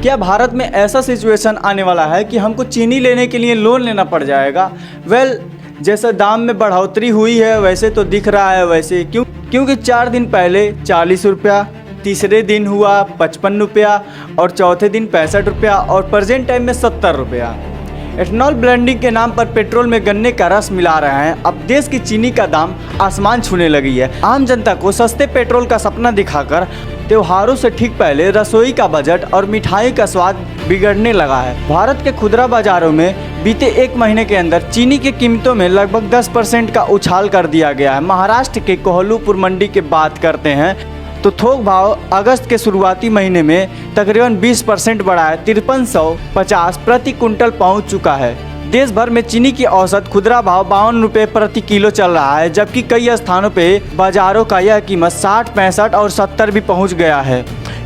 क्या भारत में ऐसा सिचुएशन आने वाला है कि हमको चीनी लेने के लिए लोन लेना पड़ जाएगा? जैसे दाम में बढ़ोतरी हुई है वैसे तो दिख रहा है वैसे क्योंकि 4 दिन पहले 40 रुपया, तीसरे दिन हुआ 55 रुपया और चौथे दिन 65 रुपया और प्रेजेंट टाइम में 70 रुपया। एथेनॉल ब्लेंडिंग के नाम पर पेट्रोल में गन्ने का रस मिला रहे हैं। अब देश की चीनी का दाम आसमान छूने लगी है। आम जनता को सस्ते पेट्रोल का सपना दिखाकर त्योहारों से ठीक पहले रसोई का बजट और मिठाई का स्वाद बिगड़ने लगा है। भारत के खुदरा बाजारों में बीते 1 महीने के अंदर चीनी की कीमतों में लगभग 10% का उछाल कर दिया गया है। महाराष्ट्र के कोल्हापुर मंडी की बात करते हैं तो थोक भाव अगस्त के शुरुआती महीने में तकरीबन 20% बढ़ा है, 5350 प्रति कुंटल पहुंच चुका है। देश भर में चीनी की औसत खुदरा भाव 52 रुपये प्रति किलो चल रहा है, जबकि कई स्थानों पे बाजारों का यह कीमत 60, 65 और 70 भी पहुंच गया है।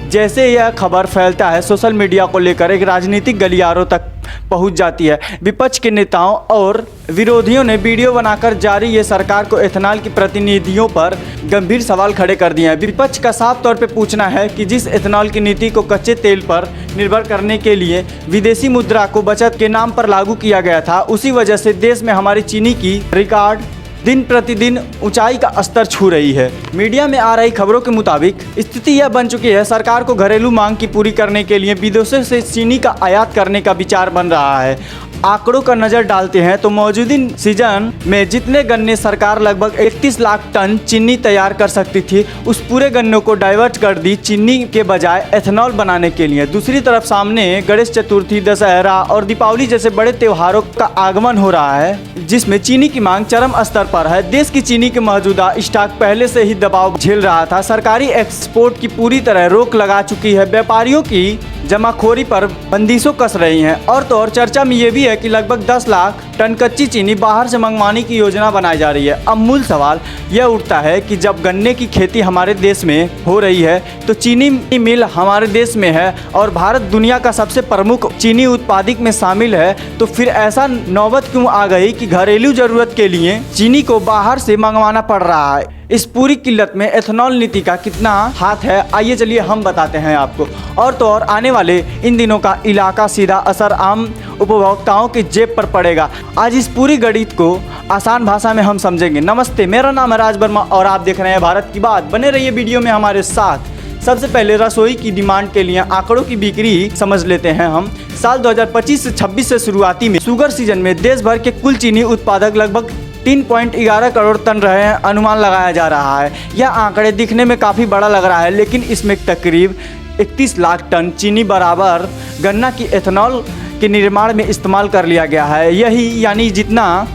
जैसे यह खबर फैलता है सोशल मीडिया को लेकर एक राजनीतिक गलियारों तक पहुंच जाती है। विपक्ष के नेताओं और विरोधियों ने वीडियो बनाकर जारी ये सरकार को एथेनॉल की प्रतिनिधियों पर गंभीर सवाल खड़े कर दिए हैं। विपक्ष का साफ तौर पे पूछना है कि जिस एथेनॉल की नीति को कच्चे तेल पर निर्भर करने के लिए विदेशी मुद्रा को बचत के नाम पर लागू किया गया था, उसी वजह से देश में हमारी चीनी की रिकॉर्ड दिन प्रतिदिन ऊंचाई का स्तर छू रही है। मीडिया में आ रही खबरों के मुताबिक स्थिति यह बन चुकी है, सरकार को घरेलू मांग की पूरी करने के लिए विदेशों से चीनी का आयात करने का विचार बन रहा है। आंकड़ों का नज़र डालते हैं तो मौजूदा सीजन में जितने गन्ने सरकार लगभग 31 लाख टन चीनी तैयार कर सकती थी, उस पूरे गन्नों को डाइवर्ट कर दी चीनी के बजाय एथेनॉल बनाने के लिए। दूसरी तरफ सामने गणेश चतुर्थी, दशहरा और दीपावली जैसे बड़े त्योहारों का आगमन हो रहा है, जिसमें चीनी की मांग चरम स्तर पर है। देश की चीनी के मौजूदा स्टॉक पहले से ही दबाव झेल रहा था। सरकारी एक्सपोर्ट की पूरी तरह रोक लगा चुकी है। व्यापारियों की जमाखोरी पर बंदिशों कस रही हैं। और तो और चर्चा में ये भी है कि लगभग 10 लाख टन कच्ची चीनी बाहर से मंगवाने की योजना बनाई जा रही है। अब मूल सवाल यह उठता है कि जब गन्ने की खेती हमारे देश में हो रही है तो चीनी मिल हमारे देश में है और भारत दुनिया का सबसे प्रमुख चीनी उत्पादक में शामिल है, तो फिर ऐसा नौबत क्यों आ गई कि घरेलू जरूरत के लिए चीनी को बाहर से मंगवाना पड़ रहा है? इस पूरी किल्लत में एथेनॉल नीति का कितना हाथ है, आइए चलिए हम बताते हैं आपको। और तो और आने वाले इन दिनों का इलाका सीधा असर आम उपभोक्ताओं की जेब पर पड़ेगा। आज इस पूरी गणित को आसान भाषा में हम समझेंगे। नमस्ते, मेरा नाम है राज वर्मा और आप देख रहे हैं भारत की बात। बने रहिए वीडियो में हमारे साथ। सबसे पहले रसोई की डिमांड के लिए आंकड़ों की बिक्री समझ लेते हैं हम। साल 2025 से 26 से शुरुआती में शुगर सीजन में देश भर के कुल चीनी उत्पादक लगभग 3.11 करोड़ टन रहे हैं, अनुमान लगाया जा रहा है। यह आंकड़े दिखने में काफ़ी बड़ा लग रहा है, लेकिन इसमें तकरीब 31 लाख टन चीनी बराबर गन्ना की एथेनॉल के निर्माण में इस्तेमाल कर लिया गया है। यही यानी जितना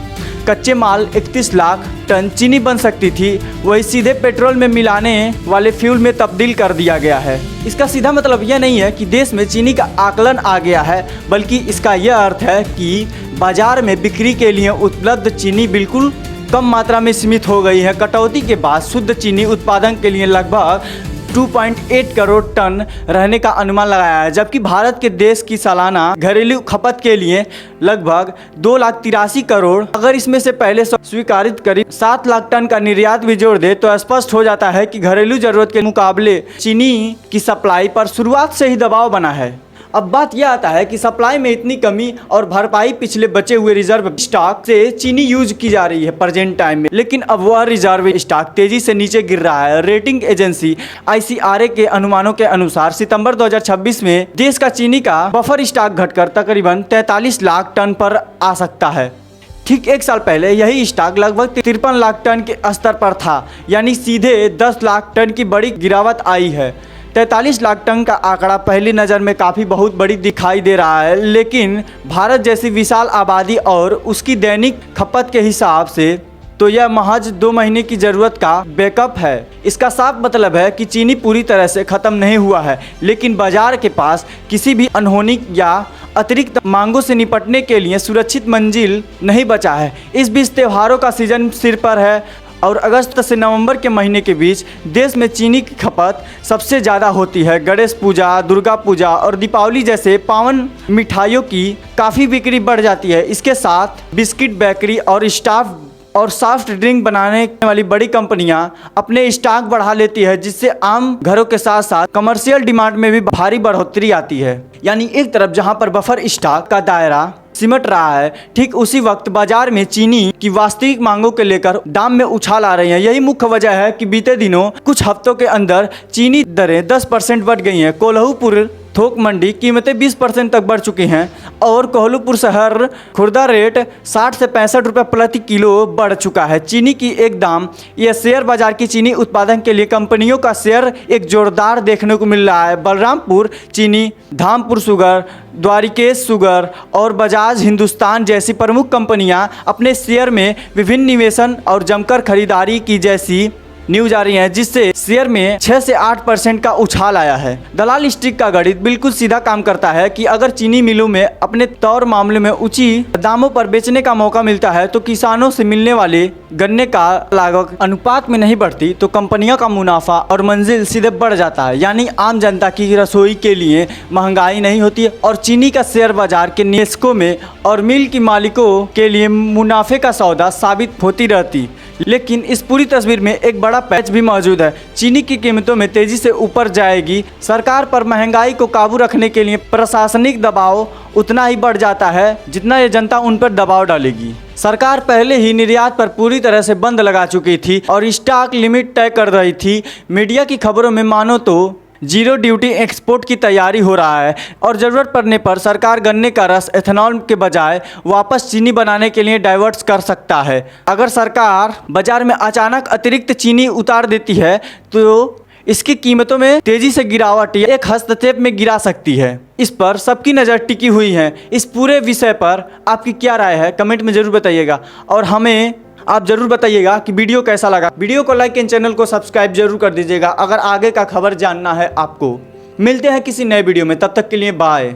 कच्चे माल 31 लाख टन चीनी बन सकती थी, वही सीधे पेट्रोल में मिलाने वाले फ्यूल में तब्दील कर दिया गया है। इसका सीधा मतलब यह नहीं है कि देश में चीनी का आकलन आ गया है, बल्कि इसका यह अर्थ है कि बाजार में बिक्री के लिए उपलब्ध चीनी बिल्कुल कम मात्रा में सीमित हो गई है। कटौती के बाद शुद्ध चीनी उत्पादन के लिए लगभग 2.8 करोड़ टन रहने का अनुमान लगाया है, जबकि भारत के देश की सालाना घरेलू खपत के लिए लगभग 2,83,000 करोड़। अगर इसमें से पहले स्वीकारित करीब 7 लाख टन का निर्यात भी जोड़ दे तो स्पष्ट हो जाता है कि घरेलू जरूरत के मुकाबले चीनी की सप्लाई पर शुरुआत से ही दबाव बना है। अब बात यह आता है कि सप्लाई में इतनी कमी और भरपाई पिछले बचे हुए रिजर्व स्टॉक से चीनी यूज की जा रही है प्रेजेंट टाइम में, लेकिन अब वह रिजर्व स्टॉक तेजी से नीचे गिर रहा है। रेटिंग एजेंसी ICRA के अनुमानों के अनुसार सितंबर 2026 में देश का चीनी का बफर स्टॉक घटकर तकरीबन 43 लाख टन पर आ सकता है। ठीक 1 साल पहले यही स्टॉक लगभग 53 लाख टन के स्तर पर था, यानी सीधे 10 लाख टन की बड़ी गिरावट आई है। 43 लाख टन का आंकड़ा पहली नज़र में काफ़ी बहुत बड़ी दिखाई दे रहा है, लेकिन भारत जैसी विशाल आबादी और उसकी दैनिक खपत के हिसाब से तो यह महज 2 महीने की ज़रूरत का बैकअप है। इसका साफ मतलब है कि चीनी पूरी तरह से ख़त्म नहीं हुआ है, लेकिन बाजार के पास किसी भी अनहोनी या अतिरिक्त मांगों से निपटने के लिए सुरक्षित मंजिल नहीं बचा है। इस बीच त्योहारों का सीजन सिर पर है और अगस्त से नवंबर के महीने के बीच देश में चीनी की खपत सबसे ज़्यादा होती है। गणेश पूजा, दुर्गा पूजा और दीपावली जैसे पावन मिठाइयों की काफ़ी बिक्री बढ़ जाती है। इसके साथ बिस्किट, बेकरी और स्टाफ और सॉफ्ट ड्रिंक बनाने वाली बड़ी कंपनियां अपने स्टॉक बढ़ा लेती है, जिससे आम घरों के साथ साथ कमर्शियल डिमांड में भी भारी बढ़ोतरी आती है। यानी एक तरफ जहां पर बफर स्टॉक का दायरा सिमट रहा है, ठीक उसी वक्त बाजार में चीनी की वास्तविक मांगों के लेकर दाम में उछाल आ रही है। यही मुख्य वजह है कि बीते दिनों कुछ हफ्तों के अंदर चीनी दरें 10% बढ़ गई हैं। कोल्हापुर थोक मंडी कीमतें 20% तक बढ़ चुकी हैं और कोल्हापुर शहर खुर्दा रेट 60 से 65 रुपये प्रति किलो बढ़ चुका है। चीनी की एक दाम, यह शेयर बाजार की चीनी उत्पादन के लिए कंपनियों का शेयर एक जोरदार देखने को मिल रहा है। बलरामपुर चीनी, धामपुर शुगर, द्वारिकेश शुगर और बजाज हिंदुस्तान जैसी प्रमुख कंपनियां अपने शेयर में विभिन्न निवेशन और जमकर खरीदारी की जैसी न्यूज आ रही है, जिससे शेयर में 6 से 8% का उछाल आया है। दलाल स्टिक का गणित बिल्कुल सीधा काम करता है कि अगर चीनी मिलों में अपने तौर मामले में ऊंची दामों पर बेचने का मौका मिलता है तो किसानों से मिलने वाले गन्ने का लागत अनुपात में नहीं बढ़ती, तो कंपनियों का मुनाफा और मंजिल सीधे बढ़ जाता है। यानी आम जनता की रसोई के लिए महंगाई नहीं होती और चीनी का शेयर बाजार के निवेशकों में और मिल की मालिकों के लिए मुनाफे का सौदा साबित होती रहती। लेकिन इस पूरी तस्वीर में एक बड़ा पैच भी मौजूद है। चीनी की कीमतों में तेजी से ऊपर जाएगी। सरकार पर महंगाई को काबू रखने के लिए प्रशासनिक दबाव उतना ही बढ़ जाता है जितना ये जनता उन पर दबाव डालेगी। सरकार पहले ही निर्यात पर पूरी तरह से बंद लगा चुकी थी और स्टॉक लिमिट तय कर रही थी। मीडिया की खबरों में मानो तो जीरो ड्यूटी एक्सपोर्ट की तैयारी हो रहा है और ज़रूरत पड़ने पर सरकार गन्ने का रस एथेनॉल के बजाय वापस चीनी बनाने के लिए डाइवर्ट कर सकता है। अगर सरकार बाजार में अचानक अतिरिक्त चीनी उतार देती है तो इसकी कीमतों में तेजी से गिरावट या एक हस्तक्षेप में गिरा सकती है। इस पर सबकी नज़र टिकी हुई है। इस पूरे विषय पर आपकी क्या राय है, कमेंट में ज़रूर बताइएगा और हमें आप ज़रूर बताइएगा कि वीडियो कैसा लगा। वीडियो को लाइक एंड चैनल को सब्सक्राइब जरूर कर दीजिएगा अगर आगे का खबर जानना है आपको। मिलते हैं किसी नए वीडियो में, तब तक के लिए बाय।